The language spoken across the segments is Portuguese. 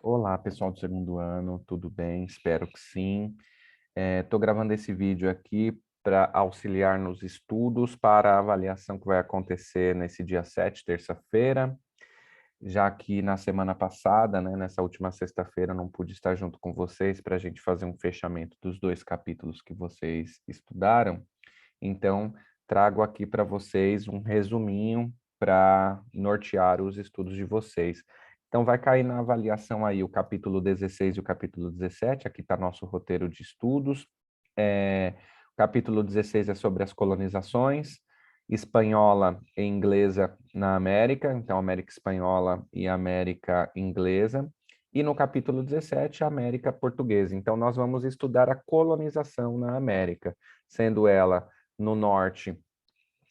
Olá, pessoal do segundo ano, tudo bem? Espero que sim. Estou gravando esse vídeo aqui para auxiliar nos estudos para a avaliação que vai acontecer nesse dia 7, terça-feira, já que na semana passada, né, nessa última sexta-feira, não pude estar junto com vocês para a gente fazer um fechamento dos 2 capítulos que vocês estudaram. Então, trago aqui para vocês um resuminho para nortear os estudos de vocês. Então, vai cair na avaliação aí o capítulo 16 e o capítulo 17, aqui está nosso roteiro de estudos. O capítulo 16 é sobre as colonizações, espanhola e inglesa na América, então América Espanhola e América Inglesa. E no capítulo 17, a América Portuguesa. Então, nós vamos estudar a colonização na América, sendo ela no norte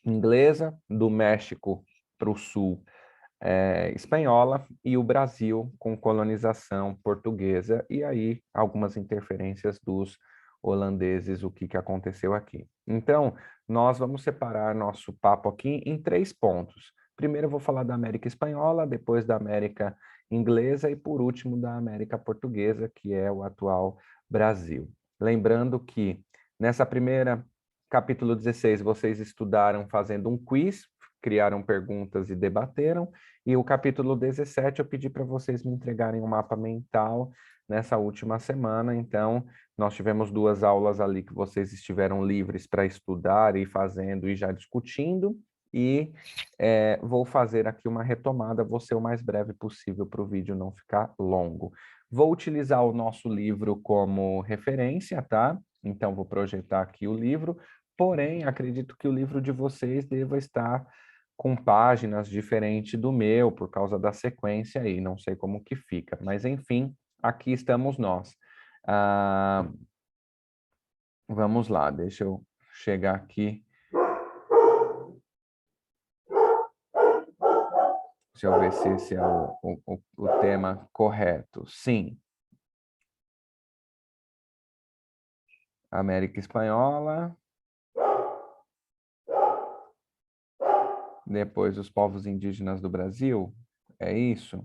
inglesa, do México para o sul espanhola e o Brasil com colonização portuguesa e aí algumas interferências dos holandeses, o que aconteceu aqui. Então, nós vamos separar nosso papo aqui em 3 pontos. Primeiro eu vou falar da América Espanhola, depois da América Inglesa e por último da América Portuguesa, que é o atual Brasil. Lembrando que nessa primeira capítulo 16 vocês estudaram fazendo um quiz, criaram perguntas e debateram, e o capítulo 17 eu pedi para vocês me entregarem um mapa mental nessa última semana, então nós tivemos 2 aulas ali que vocês estiveram livres para estudar e fazendo e já discutindo, e vou fazer aqui uma retomada, vou ser o mais breve possível para o vídeo não ficar longo. Vou utilizar o nosso livro como referência, tá? Então vou projetar aqui o livro, porém acredito que o livro de vocês deva estar com páginas diferentes do meu, por causa da sequência aí, não sei como que fica, mas enfim, aqui estamos nós. Ah, vamos lá, deixa eu chegar aqui. Deixa eu ver se esse é o tema correto. Sim. América Espanhola. Depois os povos indígenas do Brasil. É isso?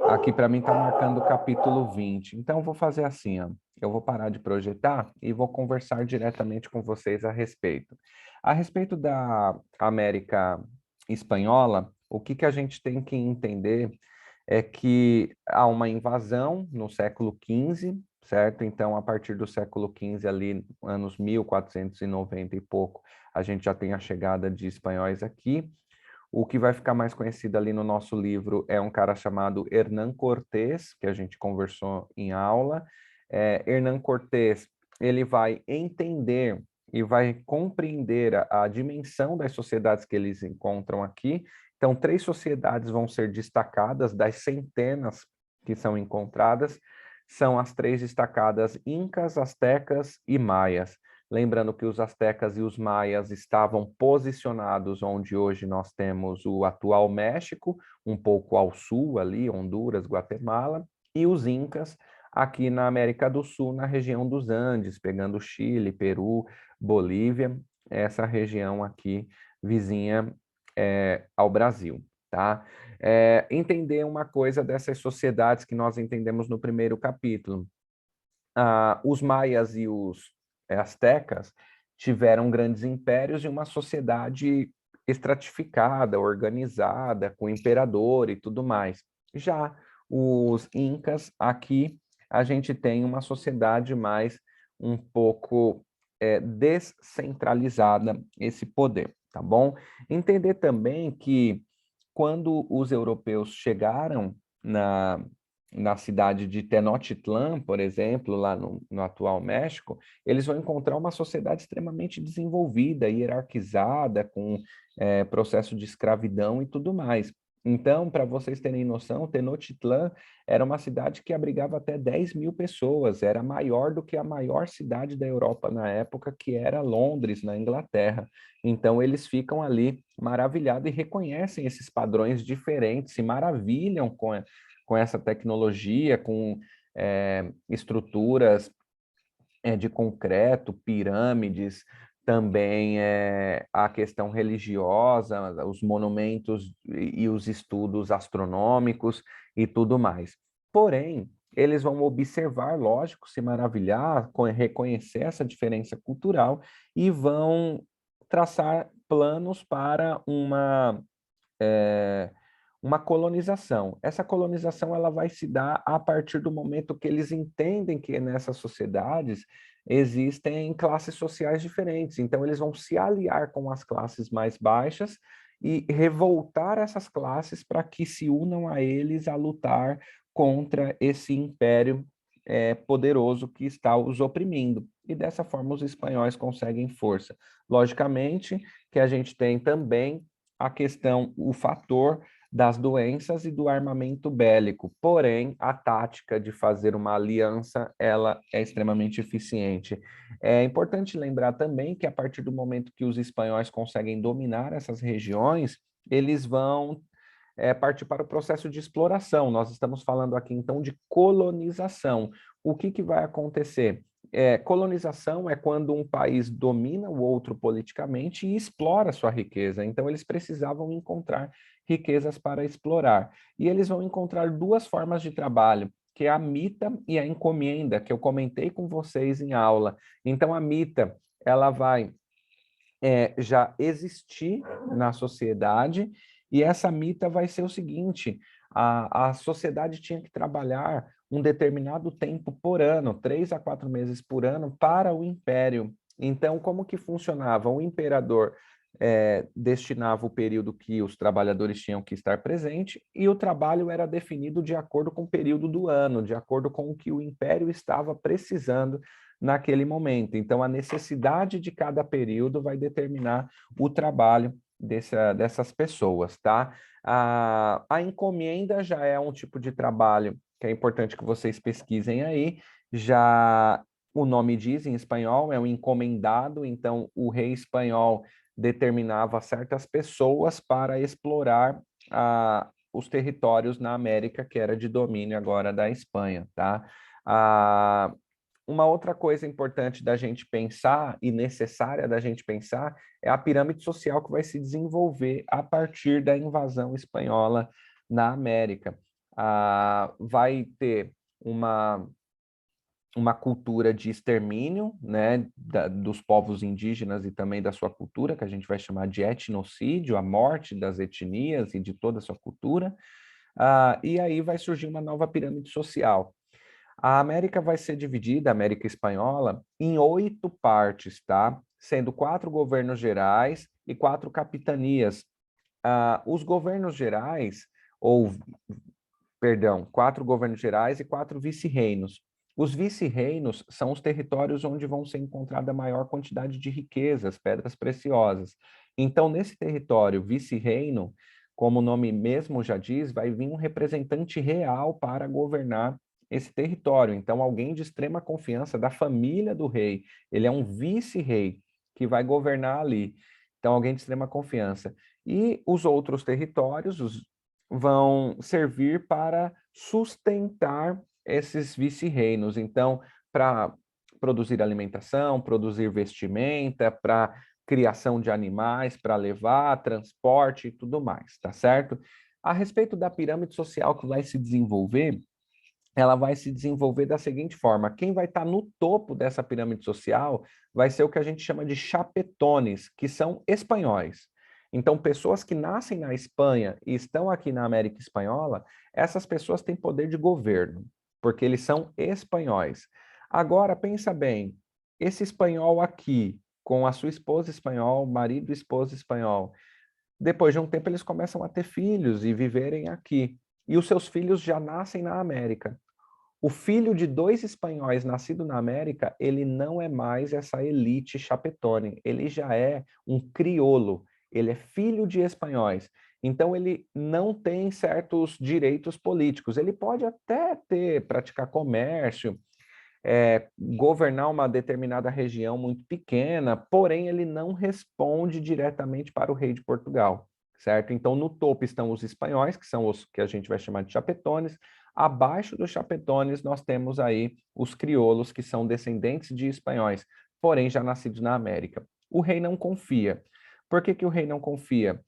Aqui para mim está marcando o capítulo 20. Então, vou fazer assim, ó. Eu vou parar de projetar e vou conversar diretamente com vocês a respeito. A respeito da América Espanhola, o que a gente tem que entender é que há uma invasão no século XV, certo? Então, a partir do século XV, ali, anos 1490 e pouco, a gente já tem a chegada de espanhóis aqui. O que vai ficar mais conhecido ali no nosso livro é um cara chamado Hernán Cortés, que a gente conversou em aula. Hernán Cortés, ele vai entender e vai compreender a dimensão das sociedades que eles encontram aqui. Então, 3 sociedades vão ser destacadas das centenas que são encontradas. São as 3 destacadas incas, astecas e maias. Lembrando que os astecas e os maias estavam posicionados onde hoje nós temos o atual México, um pouco ao sul ali, Honduras, Guatemala, e os incas aqui na América do Sul, na região dos Andes, pegando Chile, Peru, Bolívia, essa região aqui vizinha ao Brasil, tá? Entender uma coisa dessas sociedades que nós entendemos no primeiro capítulo. Os maias e os astecas tiveram grandes impérios e uma sociedade estratificada, organizada, com imperador e tudo mais. Já os incas, aqui a gente tem uma sociedade mais um pouco descentralizada, esse poder, tá bom? Entender também que quando os europeus chegaram na cidade de Tenochtitlan, por exemplo, lá no atual México, eles vão encontrar uma sociedade extremamente desenvolvida, hierarquizada, com processo de escravidão e tudo mais. Então, para vocês terem noção, Tenochtitlan era uma cidade que abrigava até 10 mil pessoas, era maior do que a maior cidade da Europa na época, que era Londres, na Inglaterra. Então, eles ficam ali maravilhados e reconhecem esses padrões diferentes, se maravilham com essa tecnologia, com estruturas de concreto, pirâmides, também a questão religiosa, os monumentos e os estudos astronômicos e tudo mais. Porém, eles vão observar, lógico, se maravilhar, reconhecer essa diferença cultural e vão traçar planos para uma colonização. Essa colonização ela vai se dar a partir do momento que eles entendem que nessas sociedades existem classes sociais diferentes. Então, eles vão se aliar com as classes mais baixas e revoltar essas classes para que se unam a eles a lutar contra esse império poderoso que está os oprimindo. E dessa forma os espanhóis conseguem força. Logicamente que a gente tem também a questão, o fator das doenças e do armamento bélico. Porém, a tática de fazer uma aliança, ela é extremamente eficiente. É importante lembrar também que a partir do momento que os espanhóis conseguem dominar essas regiões, eles vão partir para o processo de exploração. Nós estamos falando aqui, então, de colonização. O que vai acontecer? Colonização é quando um país domina o outro politicamente e explora sua riqueza. Então, eles precisavam encontrar riquezas para explorar. E eles vão encontrar duas formas de trabalho, que é a mita e a encomenda, que eu comentei com vocês em aula. Então, a mita, ela vai já existir na sociedade, e essa mita vai ser o seguinte: a sociedade tinha que trabalhar um determinado tempo por ano, 3 a 4 meses por ano, para o império. Então, como que funcionava? O imperador destinava o período que os trabalhadores tinham que estar presente, e o trabalho era definido de acordo com o período do ano, de acordo com o que o império estava precisando naquele momento. Então, a necessidade de cada período vai determinar o trabalho dessas pessoas, tá? A encomenda já é um tipo de trabalho que é importante que vocês pesquisem aí. Já o nome diz em espanhol, é um encomendado, então o rei espanhol determinava certas pessoas para explorar os territórios na América, que era de domínio agora da Espanha, tá? Uma outra coisa importante da gente pensar e necessária da gente pensar é a pirâmide social que vai se desenvolver a partir da invasão espanhola na América. Vai ter uma cultura de extermínio, né, dos povos indígenas e também da sua cultura, que a gente vai chamar de etnocídio, a morte das etnias e de toda a sua cultura. E aí vai surgir uma nova pirâmide social. A América vai ser dividida, a América Espanhola, em 8 partes, tá? Sendo 4 governos gerais e 4 capitanias. Os governos gerais, ou, perdão, 4 governos gerais e 4 vice-reinos. Os vice-reinos são os territórios onde vão ser encontrada a maior quantidade de riquezas, pedras preciosas. Então, nesse território vice-reino, como o nome mesmo já diz, vai vir um representante real para governar esse território. Então, alguém de extrema confiança da família do rei. Ele é um vice-rei que vai governar ali. Então, alguém de extrema confiança. E os outros territórios vão servir para sustentar esses vice-reinos. Então, para produzir alimentação, produzir vestimenta, para criação de animais, para levar, transporte e tudo mais, tá certo? A respeito da pirâmide social que vai se desenvolver, ela vai se desenvolver da seguinte forma: quem vai estar no topo dessa pirâmide social vai ser o que a gente chama de chapetones, que são espanhóis. Então, pessoas que nascem na Espanha e estão aqui na América Espanhola, essas pessoas têm poder de governo, porque eles são espanhóis. Agora, pensa bem, esse espanhol aqui, com a sua esposa espanhol, marido e esposa espanhol, depois de um tempo eles começam a ter filhos e viverem aqui. E os seus filhos já nascem na América. O filho de 2 espanhóis nascido na América, ele não é mais essa elite chapetone, ele já é um crioulo, ele é filho de espanhóis. Então ele não tem certos direitos políticos. Ele pode até praticar comércio, governar uma determinada região muito pequena, porém ele não responde diretamente para o rei de Portugal, certo? Então no topo estão os espanhóis, que são os que a gente vai chamar de chapetones. Abaixo dos chapetones nós temos aí os crioulos, que são descendentes de espanhóis, porém já nascidos na América. O rei não confia. Por que o rei não confia?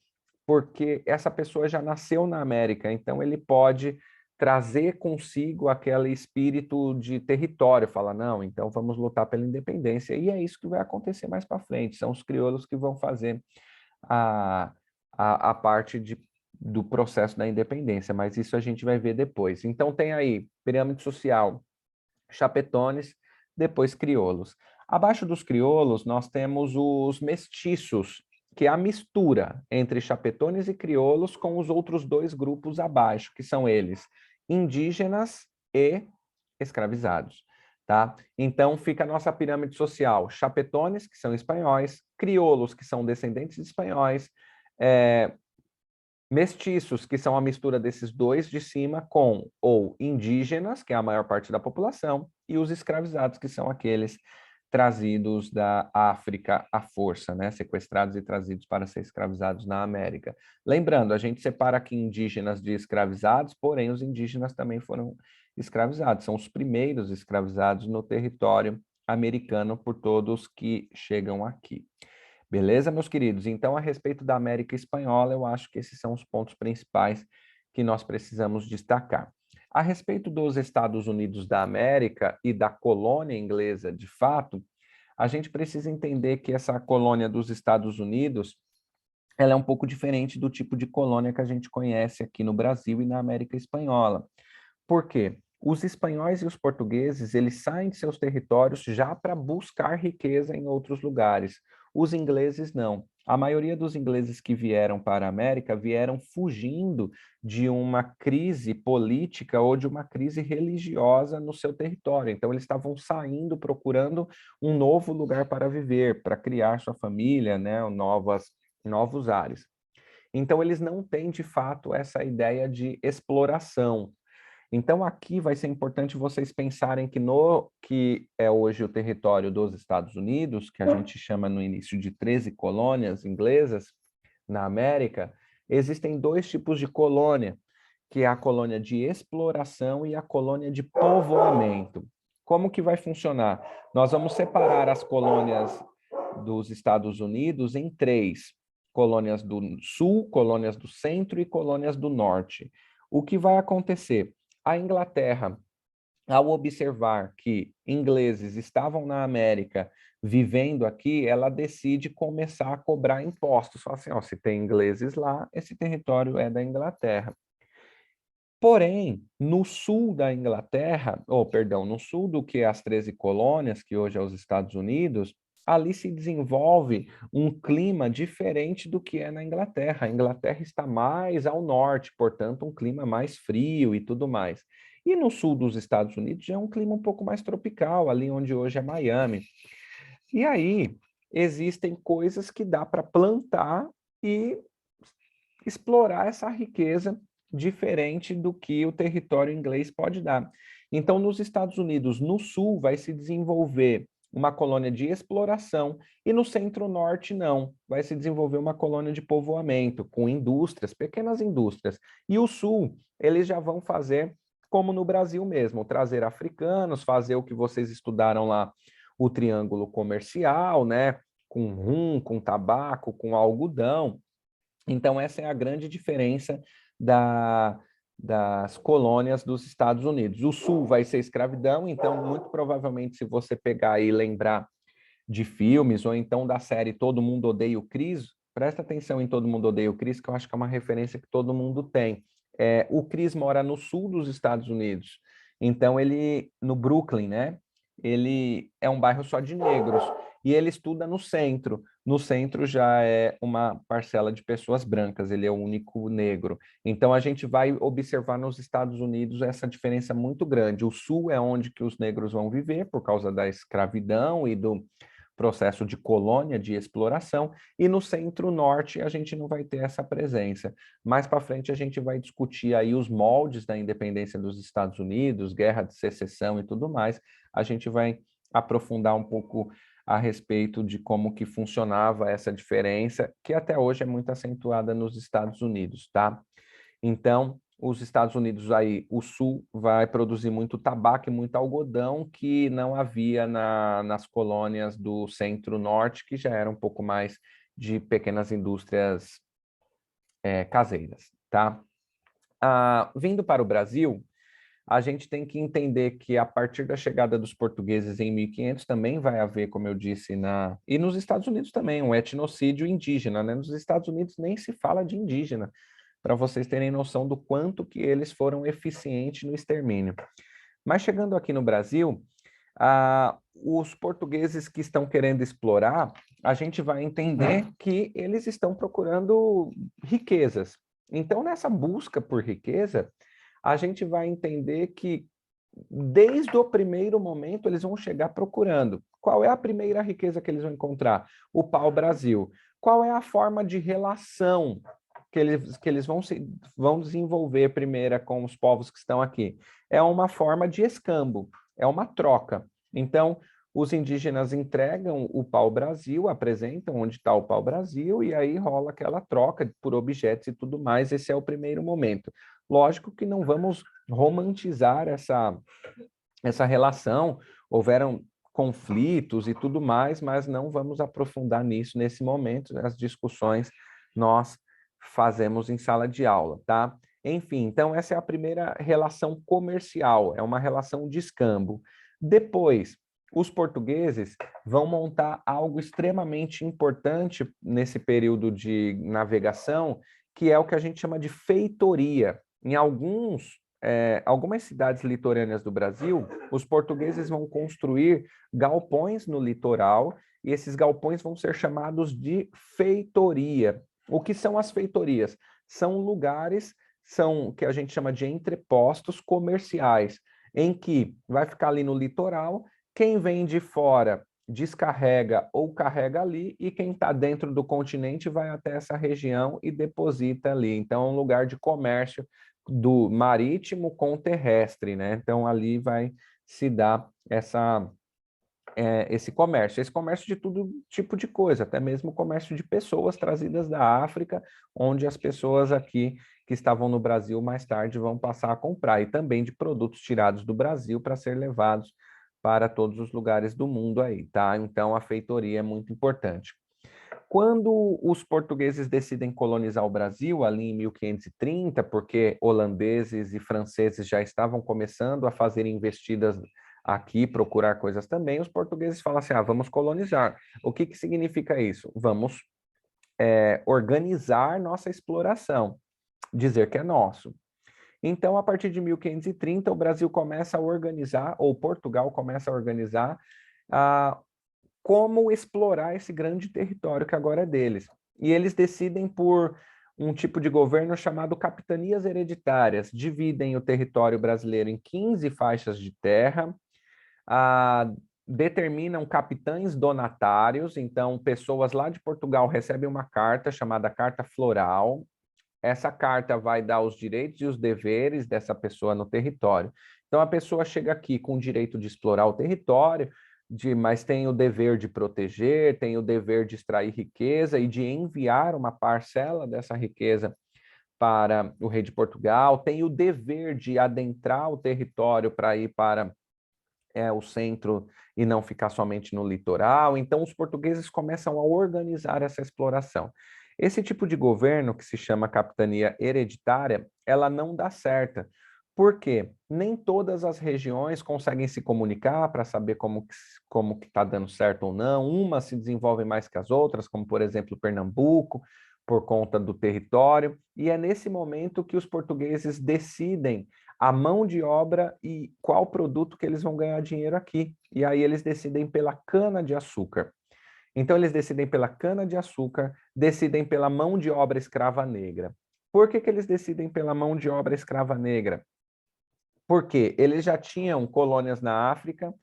Porque essa pessoa já nasceu na América, então ele pode trazer consigo aquele espírito de território, fala, não, então vamos lutar pela independência, e é isso que vai acontecer mais para frente, são os crioulos que vão fazer a, a parte do processo da independência, mas isso a gente vai ver depois. Então tem aí pirâmide social, chapetones, depois crioulos. Abaixo dos crioulos, nós temos os mestiços, que é a mistura entre chapetones e crioulos com os outros dois grupos abaixo, que são eles, indígenas e escravizados. Tá? Então, fica a nossa pirâmide social, chapetones, que são espanhóis, crioulos, que são descendentes de espanhóis, mestiços, que são a mistura desses dois de cima, com ou indígenas, que é a maior parte da população, e os escravizados, que são aqueles trazidos da África à força, né? Sequestrados e trazidos para ser escravizados na América. Lembrando, a gente separa aqui indígenas de escravizados, porém os indígenas também foram escravizados, são os primeiros escravizados no território americano por todos que chegam aqui. Beleza, meus queridos? Então, a respeito da América Espanhola, eu acho que esses são os pontos principais que nós precisamos destacar. A respeito dos Estados Unidos da América e da colônia inglesa, de fato, a gente precisa entender que essa colônia dos Estados Unidos, ela é um pouco diferente do tipo de colônia que a gente conhece aqui no Brasil e na América Espanhola. Por quê? Os espanhóis e os portugueses, eles saem de seus territórios já para buscar riqueza em outros lugares. Os ingleses não. A maioria dos ingleses que vieram para a América vieram fugindo de uma crise política ou de uma crise religiosa no seu território. Então, eles estavam saindo, procurando um novo lugar para viver, para criar sua família, né, novos ares. Então, eles não têm, de fato, essa ideia de exploração. Então, aqui vai ser importante vocês pensarem que no que é hoje o território dos Estados Unidos, que a gente chama no início de 13 colônias inglesas na América, existem dois tipos de colônia, que é a colônia de exploração e a colônia de povoamento. Como que vai funcionar? Nós vamos separar as colônias dos Estados Unidos em três: colônias do sul, colônias do centro e colônias do norte. O que vai acontecer? A Inglaterra, ao observar que ingleses estavam na América vivendo aqui, ela decide começar a cobrar impostos. Fala assim, ó, se tem ingleses lá, esse território é da Inglaterra. Porém, no sul da Inglaterra, no sul do que as 13 colônias, que hoje é os Estados Unidos, ali se desenvolve um clima diferente do que é na Inglaterra. A Inglaterra está mais ao norte, portanto, um clima mais frio e tudo mais. E no sul dos Estados Unidos já é um clima um pouco mais tropical, ali onde hoje é Miami. E aí existem coisas que dá para plantar e explorar essa riqueza diferente do que o território inglês pode dar. Então, nos Estados Unidos, no sul, vai se desenvolver uma colônia de exploração e no centro-norte não, vai se desenvolver uma colônia de povoamento com indústrias, pequenas indústrias. E o sul, eles já vão fazer como no Brasil mesmo, trazer africanos, fazer o que vocês estudaram lá, o triângulo comercial, né, com rum, com tabaco, com algodão. Então, essa é a grande diferença das colônias dos Estados Unidos. O Sul vai ser escravidão, então, muito provavelmente, se você pegar e lembrar de filmes, ou então da série Todo Mundo Odeia o Chris, presta atenção em Todo Mundo Odeia o Chris, que eu acho que é uma referência que todo mundo tem. O Chris mora no sul dos Estados Unidos, então ele, no Brooklyn, né? Ele é um bairro só de negros, e ele estuda no centro. No centro já é uma parcela de pessoas brancas, ele é o único negro. Então a gente vai observar nos Estados Unidos essa diferença muito grande. O sul é onde que os negros vão viver por causa da escravidão e do processo de colônia, de exploração, e no centro-norte a gente não vai ter essa presença. Mais para frente a gente vai discutir aí os moldes da independência dos Estados Unidos, guerra de secessão e tudo mais. A gente vai aprofundar um pouco a respeito de como que funcionava essa diferença, que até hoje é muito acentuada nos Estados Unidos, tá? Então, os Estados Unidos aí, o sul vai produzir muito tabaco e muito algodão que não havia nas colônias do centro-norte, que já era um pouco mais de pequenas indústrias caseiras, tá? Vindo para o Brasil, a gente tem que entender que a partir da chegada dos portugueses em 1500 também vai haver, como eu disse, e nos Estados Unidos também, um etnocídio indígena, né? Nos Estados Unidos nem se fala de indígena, para vocês terem noção do quanto que eles foram eficientes no extermínio. Mas chegando aqui no Brasil, os portugueses que estão querendo explorar, a gente vai entender que eles estão procurando riquezas. Então, nessa busca por riqueza, a gente vai entender que, desde o primeiro momento, eles vão chegar procurando. Qual é a primeira riqueza que eles vão encontrar? O pau-brasil. Qual é a forma de relação que eles vão desenvolver primeiro com os povos que estão aqui? É uma forma de escambo, é uma troca. Então, os indígenas entregam o pau-brasil, apresentam onde está o pau-brasil, e aí rola aquela troca por objetos e tudo mais. Esse é o primeiro momento. Lógico que não vamos romantizar essa relação, houveram conflitos e tudo mais, mas não vamos aprofundar nisso nesse momento. As discussões nós fazemos em sala de aula, tá? Enfim, então essa é a primeira relação comercial, é uma relação de escambo. Depois, os portugueses vão montar algo extremamente importante nesse período de navegação, que é o que a gente chama de feitoria. Em algumas cidades litorâneas do Brasil, os portugueses vão construir galpões no litoral, e esses galpões vão ser chamados de feitoria. O que são as feitorias? São lugares que a gente chama de entrepostos comerciais, em que vai ficar ali no litoral, quem vem de fora descarrega ou carrega ali, e quem está dentro do continente vai até essa região e deposita ali. Então, é um lugar de comércio do marítimo com terrestre, né? Então, ali vai se dar esse comércio de todo tipo de coisa, até mesmo o comércio de pessoas trazidas da África, onde as pessoas aqui que estavam no Brasil mais tarde vão passar a comprar, e também de produtos tirados do Brasil para ser levados para todos os lugares do mundo aí, tá? Então, a feitoria é muito importante. Quando os portugueses decidem colonizar o Brasil, ali em 1530, porque holandeses e franceses já estavam começando a fazer investidas aqui, procurar coisas também, os portugueses falam assim, vamos colonizar. O que significa isso? Vamos organizar nossa exploração, dizer que é nosso. Então, a partir de 1530, o Brasil começa a organizar, ou Portugal começa a organizar, como explorar esse grande território que agora é deles. E eles decidem por um tipo de governo chamado capitanias hereditárias. Dividem o território brasileiro em 15 faixas de terra, determinam capitães donatários, então pessoas lá de Portugal recebem uma carta chamada Carta Floral. Essa carta vai dar os direitos e os deveres dessa pessoa no território. Então, a pessoa chega aqui com o direito de explorar o território, mas tem o dever de proteger, tem o dever de extrair riqueza e de enviar uma parcela dessa riqueza para o rei de Portugal, tem o dever de adentrar o território para ir para o centro e não ficar somente no litoral. Então, os portugueses começam a organizar essa exploração. Esse tipo de governo, que se chama capitania hereditária, ela não dá certa. Por quê? Nem todas as regiões conseguem se comunicar para saber como que está dando certo ou não. Umas se desenvolvem mais que as outras, como, por exemplo, Pernambuco, por conta do território. E é nesse momento que os portugueses decidem a mão de obra e qual produto que eles vão ganhar dinheiro aqui. E aí eles decidem pela cana-de-açúcar. Então, eles decidem pela cana-de-açúcar, decidem pela mão de obra escrava negra. Por que eles decidem pela mão de obra escrava negra? Porque eles já tinham colônias na África,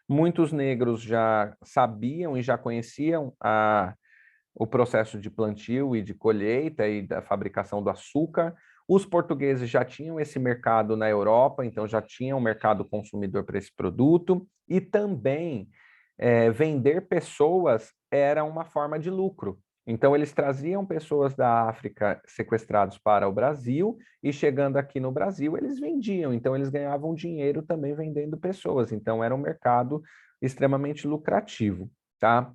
muitos negros já sabiam e já conheciam o processo de plantio e de colheita e da fabricação do açúcar. Os portugueses já tinham esse mercado na Europa, então já tinham um mercado consumidor para esse produto, e também vender pessoas era uma forma de lucro. Então, eles traziam pessoas da África sequestrados para o Brasil, e chegando aqui no Brasil, eles vendiam. Então, eles ganhavam dinheiro também vendendo pessoas. Então, era um mercado extremamente lucrativo, tá?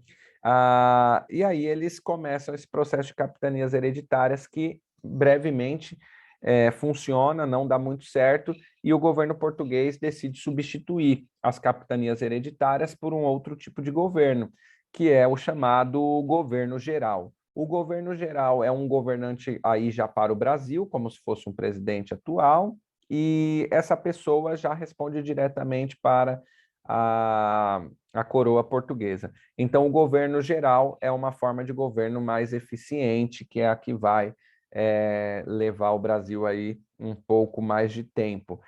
E aí eles começam esse processo de capitanias hereditárias que, brevemente, funciona, não dá muito certo, e o governo português decide substituir as capitanias hereditárias por um outro tipo de governo, que é o chamado governo geral. O governo geral é um governante aí já para o Brasil, como se fosse um presidente atual, e essa pessoa já responde diretamente para a coroa portuguesa. Então, o governo geral é uma forma de governo mais eficiente, que é a que vai levar o Brasil aí um pouco mais de tempo.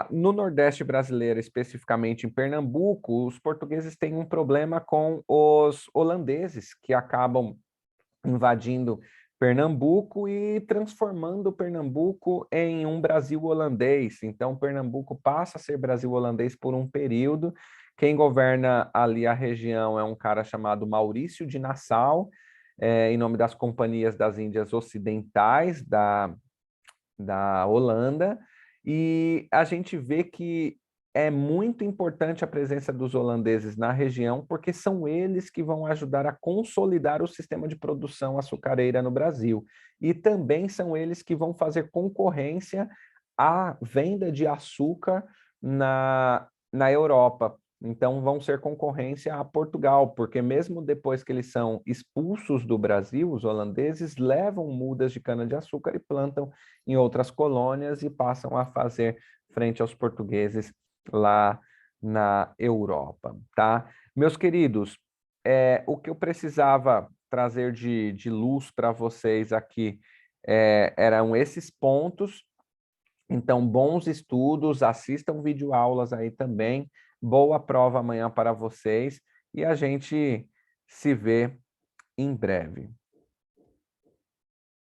No Nordeste brasileiro, especificamente em Pernambuco, os portugueses têm um problema com os holandeses, que acabam invadindo Pernambuco e transformando Pernambuco em um Brasil holandês. Então, Pernambuco passa a ser Brasil holandês por um período. Quem governa ali a região é um cara chamado Maurício de Nassau, em nome das Companhias das Índias Ocidentais da Holanda, e a gente vê que é muito importante a presença dos holandeses na região, porque são eles que vão ajudar a consolidar o sistema de produção açucareira no Brasil. E também são eles que vão fazer concorrência à venda de açúcar na Europa. Então, vão ser concorrência a Portugal, porque mesmo depois que eles são expulsos do Brasil, os holandeses levam mudas de cana-de-açúcar e plantam em outras colônias e passam a fazer frente aos portugueses lá na Europa, tá? Meus queridos, o que eu precisava trazer de luz para vocês aqui eram esses pontos. Então, bons estudos, assistam videoaulas aí também. Boa prova amanhã para vocês e a gente se vê em breve.